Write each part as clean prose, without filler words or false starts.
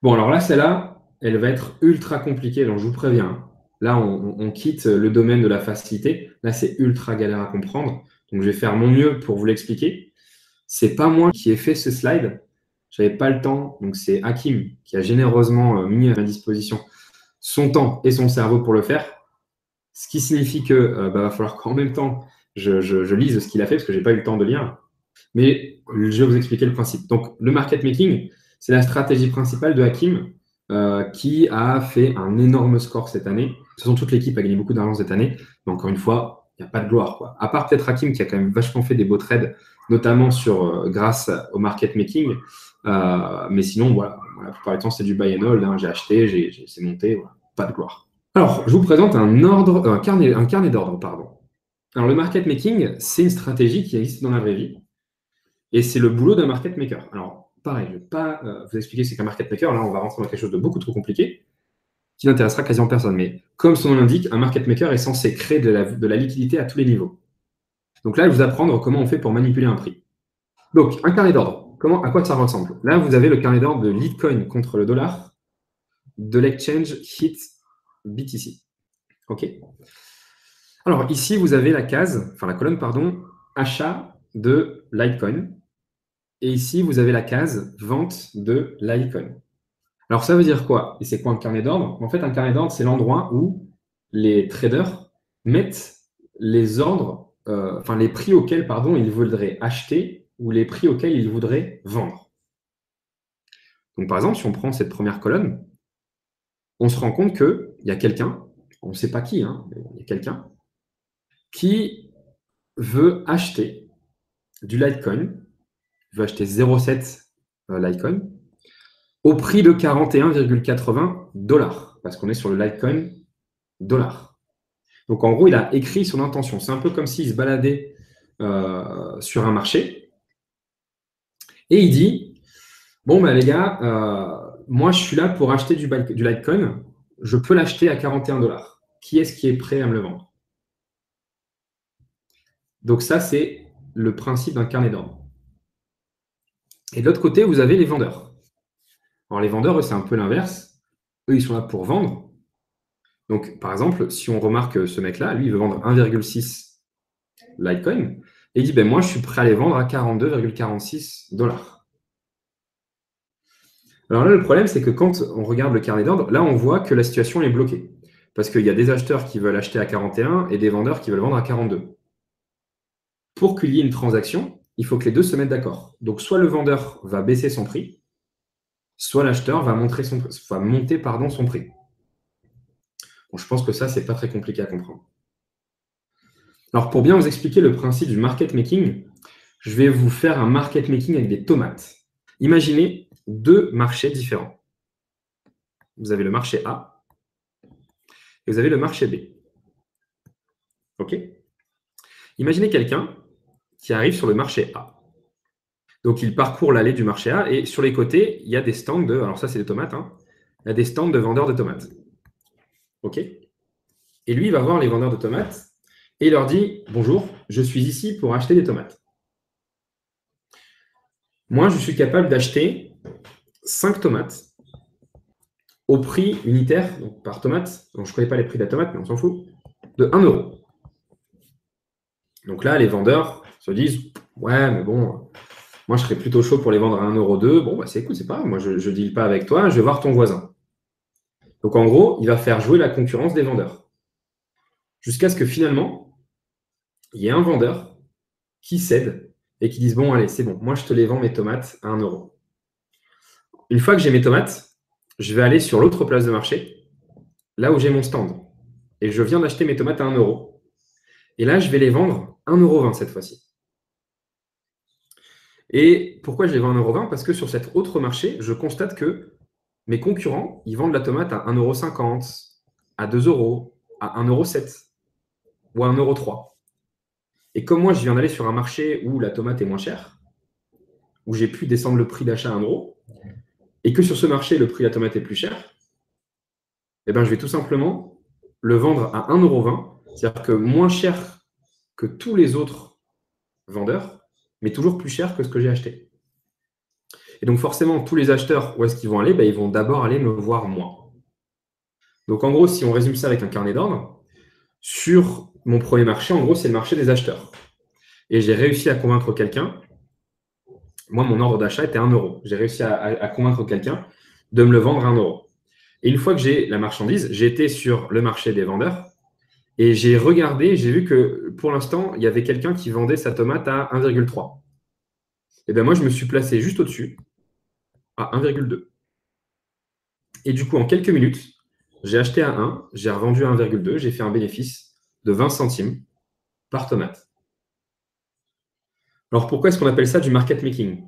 Bon, alors là, celle-là, elle va être ultra compliquée, donc je vous préviens, hein. Là, on quitte le domaine de la facilité. Là, c'est ultra galère à comprendre. Donc, je vais faire mon mieux pour vous l'expliquer. C'est pas moi qui ai fait ce slide. J'avais pas le temps. Donc, c'est Hakim qui a généreusement mis à ma disposition son temps et son cerveau pour le faire. Ce qui signifie que va falloir qu'en même temps, je lise ce qu'il a fait parce que j'ai pas eu le temps de lire. Mais je vais vous expliquer le principe. Donc, le market making, c'est la stratégie principale de Hakim qui a fait un énorme score cette année. De toute façon, toute l'équipe a gagné beaucoup d'argent cette année. Mais encore une fois, il n'y a pas de gloire, quoi. À part peut-être Hakim qui a quand même vachement fait des beaux trades, notamment grâce au market making. Mais sinon, voilà, la plupart du temps, c'est du buy and hold, hein. J'ai acheté, c'est monté, voilà. Pas de gloire. Alors, je vous présente un carnet d'ordre, pardon. Alors, le market making, c'est une stratégie qui existe dans la vraie vie. Et c'est le boulot d'un market maker. Alors, pareil, je ne vais pas vous expliquer ce qu'est un market maker. Là, on va rentrer dans quelque chose de beaucoup trop compliqué qui n'intéressera quasiment personne. Mais comme son nom l'indique, un market maker est censé créer de la liquidité à tous les niveaux. Donc là, je vais vous apprendre comment on fait pour manipuler un prix. Donc, un carnet d'ordre. À quoi ça ressemble? Là, vous avez le carnet d'ordre de Litecoin contre le dollar de l'exchange HIT BTC. OK. Alors, ici, vous avez la colonne, pardon, achat de Litecoin. Et ici, vous avez la case vente de Litecoin. Alors, ça veut dire quoi? Et c'est quoi un carnet d'ordre? En fait, un carnet d'ordre, c'est l'endroit où les traders mettent les ordres, les prix auxquels, pardon, ils voudraient acheter ou les prix auxquels ils voudraient vendre. Donc, par exemple, si on prend cette première colonne, on se rend compte qu'il y a quelqu'un, on ne sait pas qui, hein, mais il y a quelqu'un qui veut acheter du Litecoin, veut acheter 0,7 Litecoin, au prix de 41,80 $, parce qu'on est sur le Litecoin dollar. Donc en gros, il a écrit son intention. C'est un peu comme s'il se baladait sur un marché et il dit, bon ben les gars, moi je suis là pour acheter du Litecoin, je peux l'acheter à 41 $. Qui est-ce qui est prêt à me le vendre? Donc ça, c'est le principe d'un carnet d'ordre. Et de l'autre côté, vous avez les vendeurs. Alors les vendeurs, c'est un peu l'inverse. Eux, ils sont là pour vendre. Donc, par exemple, si on remarque ce mec-là, lui, il veut vendre 1,6 Litecoin, et il dit, ben, moi, je suis prêt à les vendre à 42,46 $. Alors là, le problème, c'est que quand on regarde le carnet d'ordre, là, on voit que la situation est bloquée. Parce qu'il y a des acheteurs qui veulent acheter à 41 et des vendeurs qui veulent vendre à 42. Pour qu'il y ait une transaction, il faut que les deux se mettent d'accord. Donc, soit le vendeur va baisser son prix, soit l'acheteur va monter son prix. Bon, je pense que ça, c'est pas très compliqué à comprendre. Alors, pour bien vous expliquer le principe du market making, je vais vous faire un market making avec des tomates. Imaginez deux marchés différents. Vous avez le marché A et vous avez le marché B. OK? Imaginez quelqu'un qui arrive sur le marché A. Donc, il parcourt l'allée du marché A et sur les côtés, il y a des stands de... Alors ça, c'est des tomates. Hein, il y a des stands de vendeurs de tomates. OK? Et lui, il va voir les vendeurs de tomates et il leur dit, bonjour, je suis ici pour acheter des tomates. Moi, je suis capable d'acheter 5 tomates au prix unitaire, donc par tomate, donc je ne connais pas les prix de la tomate, mais on s'en fout, de 1 €. Donc là, les vendeurs se disent, ouais, mais bon, moi, je serais plutôt chaud pour les vendre à 1,2 €. Bon, bah, c'est cool, c'est pas grave, moi, je ne deal pas avec toi, je vais voir ton voisin. Donc en gros, il va faire jouer la concurrence des vendeurs. Jusqu'à ce que finalement, il y ait un vendeur qui cède et qui dise, bon, allez, c'est bon, moi, je te les vends mes tomates à 1 €. Une fois que j'ai mes tomates, je vais aller sur l'autre place de marché, là où j'ai mon stand. Et je viens d'acheter mes tomates à 1 €. Et là, je vais les vendre 1,20 € cette fois-ci. Et pourquoi je les vends 1,20 €? Parce que sur cet autre marché, je constate que mes concurrents, ils vendent la tomate à 1,50 €, à 2 €, à 1,07 € ou à 1,03 €. Et comme moi, je viens d'aller sur un marché où la tomate est moins chère, où j'ai pu descendre le prix d'achat à 1 €, et que sur ce marché, le prix de la tomate est plus cher, eh ben, je vais tout simplement le vendre à 1,20 €, c'est-à-dire que moins cher que tous les autres vendeurs, mais toujours plus cher que ce que j'ai acheté. Et donc forcément, tous les acheteurs, où est-ce qu'ils vont aller? Ils vont d'abord aller me voir moi. Donc en gros, si on résume ça avec un carnet d'ordre, sur mon premier marché, en gros, c'est le marché des acheteurs. Et j'ai réussi à convaincre quelqu'un. Moi, mon ordre d'achat était 1 euro. J'ai réussi à convaincre quelqu'un de me le vendre à 1 euro. Et une fois que j'ai la marchandise, j'ai été sur le marché des vendeurs et j'ai regardé, j'ai vu que pour l'instant, il y avait quelqu'un qui vendait sa tomate à 1,3. Et bien moi, je me suis placé juste au-dessus, à 1,2. Et du coup, en quelques minutes, j'ai acheté à 1, j'ai revendu à 1,2, j'ai fait un bénéfice de 20 centimes par tomate. Alors pourquoi est-ce qu'on appelle ça du market making?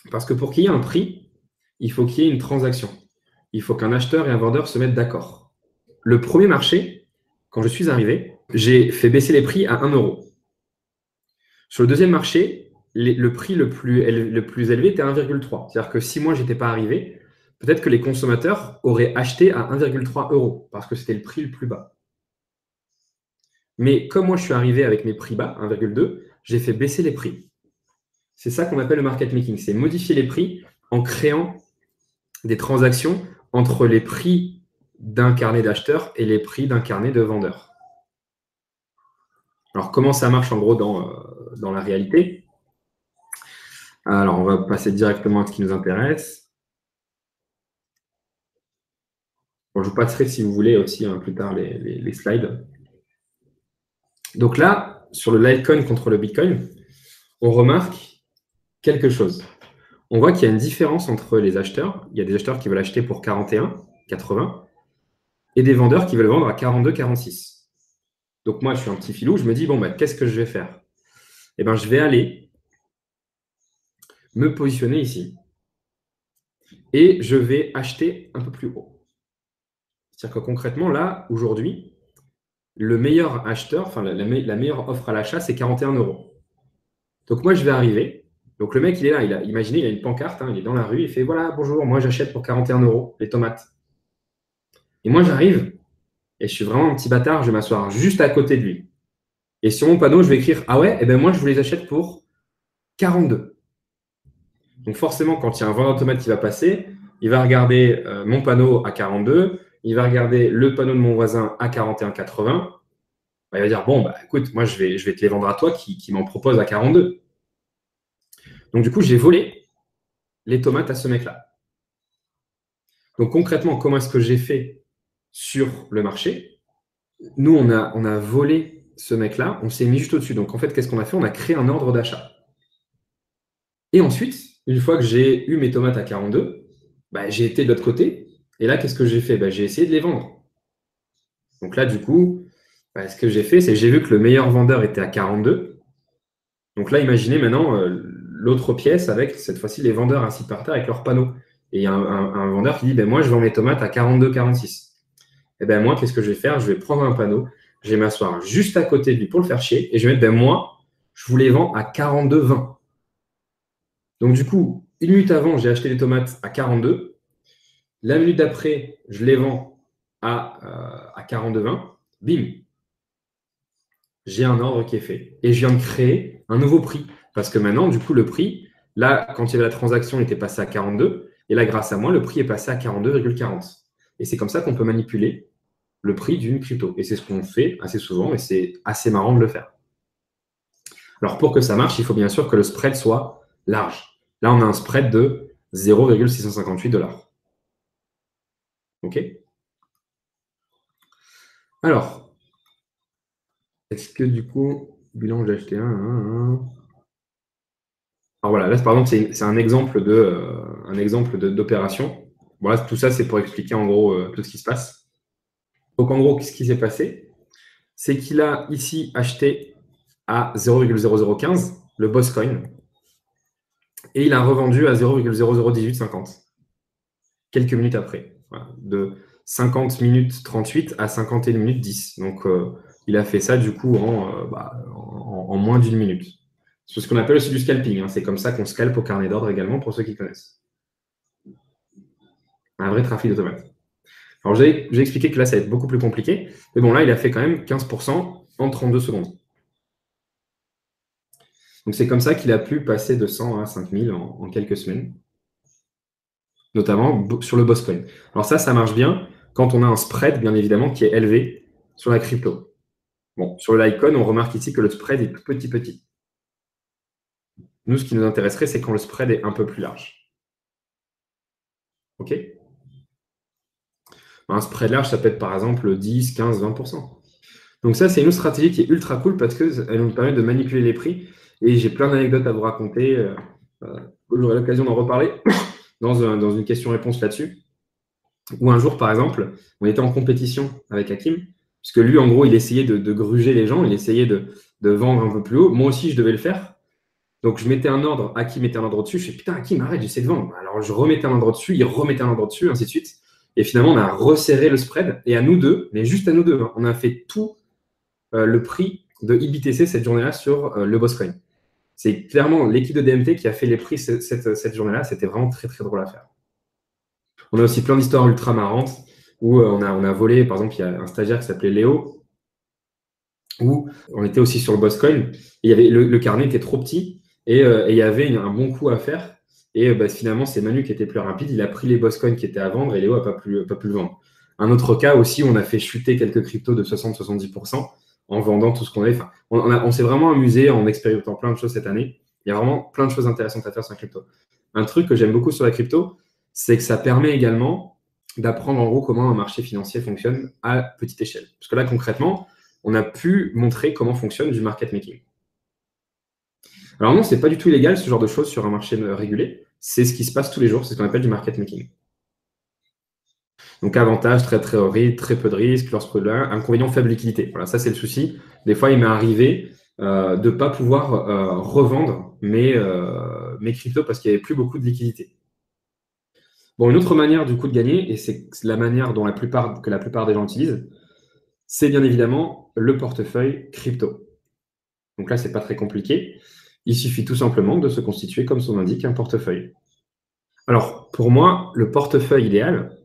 Parce que pour qu'il y ait un prix, il faut qu'il y ait une transaction. Il faut qu'un acheteur et un vendeur se mettent d'accord. Le premier marché, quand je suis arrivé, j'ai fait baisser les prix à 1 euro. Sur le deuxième marché, le prix le plus élevé était 1,3. C'est-à-dire que si moi, je n'étais pas arrivé, peut-être que les consommateurs auraient acheté à 1,3 euros parce que c'était le prix le plus bas. Mais comme moi, je suis arrivé avec mes prix bas, 1,2, j'ai fait baisser les prix. C'est ça qu'on appelle le market making. C'est modifier les prix en créant des transactions entre les prix d'un carnet d'acheteurs et les prix d'un carnet de vendeurs. Alors, comment ça marche en gros dans la réalité? Alors, on va passer directement à ce qui nous intéresse. Bon, je vous passerai, si vous voulez, aussi plus tard les slides. Donc là, sur le Litecoin contre le Bitcoin, on remarque quelque chose. On voit qu'il y a une différence entre les acheteurs. Il y a des acheteurs qui veulent acheter pour 41,80 et des vendeurs qui veulent vendre à 42,46. Donc moi, je suis un petit filou. Je me dis, bon, qu'est-ce que je vais faire? Eh bien, je vais aller me positionner ici et je vais acheter un peu plus haut. C'est-à-dire que concrètement, là, aujourd'hui, le meilleur acheteur, enfin la meilleure offre à l'achat, c'est 41 euros. Donc moi, je vais arriver. Donc le mec, il est là. Imaginez, il a une pancarte, il est dans la rue, il fait voilà, bonjour, moi j'achète pour 41 euros les tomates. Et moi, j'arrive et je suis vraiment un petit bâtard, je vais m'asseoir juste à côté de lui. Et sur mon panneau, je vais écrire ah ouais, moi je vous les achète pour 42. Donc forcément, quand il y a un vendeur de tomates qui va passer, il va regarder mon panneau à 42, il va regarder le panneau de mon voisin à 41,80. Il va dire bon, écoute, moi je vais te les vendre à toi qui m'en propose à 42. Donc du coup, j'ai volé les tomates à ce mec-là. Donc concrètement, comment est-ce que j'ai fait sur le marché? Nous, on a volé ce mec-là, on s'est mis juste au-dessus. Donc en fait, qu'est-ce qu'on a fait? On a créé un ordre d'achat. Et ensuite, une fois que j'ai eu mes tomates à 42, j'ai été de l'autre côté. Et là, qu'est-ce que j'ai fait? J'ai essayé de les vendre. Donc là, du coup, ce que j'ai fait, c'est que j'ai vu que le meilleur vendeur était à 42. Donc là, imaginez maintenant l'autre pièce avec, cette fois-ci, les vendeurs assis par terre avec leurs panneaux. Et il y a un vendeur qui dit, moi, je vends mes tomates à 42,46. Et moi, qu'est-ce que je vais faire? Je vais prendre un panneau, je vais m'asseoir juste à côté de lui pour le faire chier, et je vais mettre, moi, je vous les vends à 42,20. Donc du coup, une minute avant, j'ai acheté les tomates à 42. La minute d'après, je les vends à 42,20. Bim, j'ai un ordre qui est fait. Et je viens de créer un nouveau prix. Parce que maintenant, du coup, le prix, là, quand il y avait la transaction, il était passé à 42. Et là, grâce à moi, le prix est passé à 42,40. Et c'est comme ça qu'on peut manipuler le prix d'une crypto. Et c'est ce qu'on fait assez souvent. Et c'est assez marrant de le faire. Alors, pour que ça marche, il faut bien sûr que le spread soit large. Là, on a un spread de 0,658 $. OK? Alors, est-ce que du coup, bilan, j'ai acheté un. Alors voilà, là, par exemple, c'est un exemple d'opération. Voilà, tout ça, c'est pour expliquer en gros tout ce qui se passe. Donc en gros, ce qui s'est passé, c'est qu'il a ici acheté à 0,0015 le Boss Coin et il a revendu à 0,001850 quelques minutes après. Voilà, de 50 minutes 38 à 51 minutes 10. Donc il a fait ça du coup en moins d'une minute. C'est ce qu'on appelle aussi du scalping. C'est comme ça qu'on scalpe au carnet d'ordre également, pour ceux qui connaissent. Un vrai trafic de tomates. Alors, j'ai expliqué que là, ça va être beaucoup plus compliqué. Mais bon, là, il a fait quand même 15% en 32 secondes. Donc, c'est comme ça qu'il a pu passer de 100 à 5000 en quelques semaines. notamment sur le Boscoin. Alors ça marche bien quand on a un spread, bien évidemment, qui est élevé sur la crypto. Bon, sur le Litecoin, on remarque ici que le spread est tout petit. Nous, ce qui nous intéresserait, c'est quand le spread est un peu plus large. OK? Un spread large, ça peut être par exemple 10, 15, 20%. Donc ça, c'est une autre stratégie qui est ultra cool parce qu'elle nous permet de manipuler les prix. Et j'ai plein d'anecdotes à vous raconter. J'aurai l'occasion d'en reparler dans une question-réponse là-dessus. Ou un jour, par exemple, on était en compétition avec Hakim, puisque lui, en gros, il essayait de gruger les gens, il essayait de vendre un peu plus haut. Moi aussi, je devais le faire. Donc, je mettais un ordre, Hakim mettait un ordre dessus. Je fais, putain, Hakim, arrête, j'essaie de vendre. Alors, je remettais un ordre dessus, il remettait un ordre dessus, ainsi de suite. Et finalement, on a resserré le spread. Et à nous deux, mais juste à nous deux, on a fait tout le prix de IBTC cette journée-là sur le Boscoin. C'est clairement l'équipe de DMT qui a fait les prix cette journée-là. C'était vraiment très, très drôle à faire. On a aussi plein d'histoires ultra marrantes où on a volé, par exemple, il y a un stagiaire qui s'appelait Léo, où on était aussi sur le Boscoin, et il y avait, le carnet était trop petit, et il y avait un bon coup à faire, et finalement, c'est Manu qui était plus rapide, il a pris les Boscoins qui étaient à vendre, et Léo n'a pas pu le vendre. Un autre cas aussi, on a fait chuter quelques cryptos de 60-70% en vendant tout ce qu'on avait. Enfin, on s'est vraiment amusé en expérimentant plein de choses cette année. Il y a vraiment plein de choses intéressantes à faire sur la crypto. Un truc que j'aime beaucoup sur la crypto, c'est que ça permet également d'apprendre en gros comment un marché financier fonctionne à petite échelle. Parce que là, concrètement, on a pu montrer comment fonctionne du market making. Alors non, c'est pas du tout illégal ce genre de choses sur un marché régulé. C'est ce qui se passe tous les jours, c'est ce qu'on appelle du market making. Donc avantage, très trésorerie, très peu de risques, lorsque là, inconvénient, faible liquidité. Voilà, ça c'est le souci. Des fois, il m'est arrivé de ne pas pouvoir revendre mes cryptos parce qu'il n'y avait plus beaucoup de liquidité. Bon, une autre manière du coup de gagner, et c'est la manière dont la plupart des gens utilisent, c'est bien évidemment le portefeuille crypto. Donc là, c'est pas très compliqué. Il suffit tout simplement de se constituer, comme son nom l'indique, un portefeuille. Alors, pour moi, le portefeuille idéal,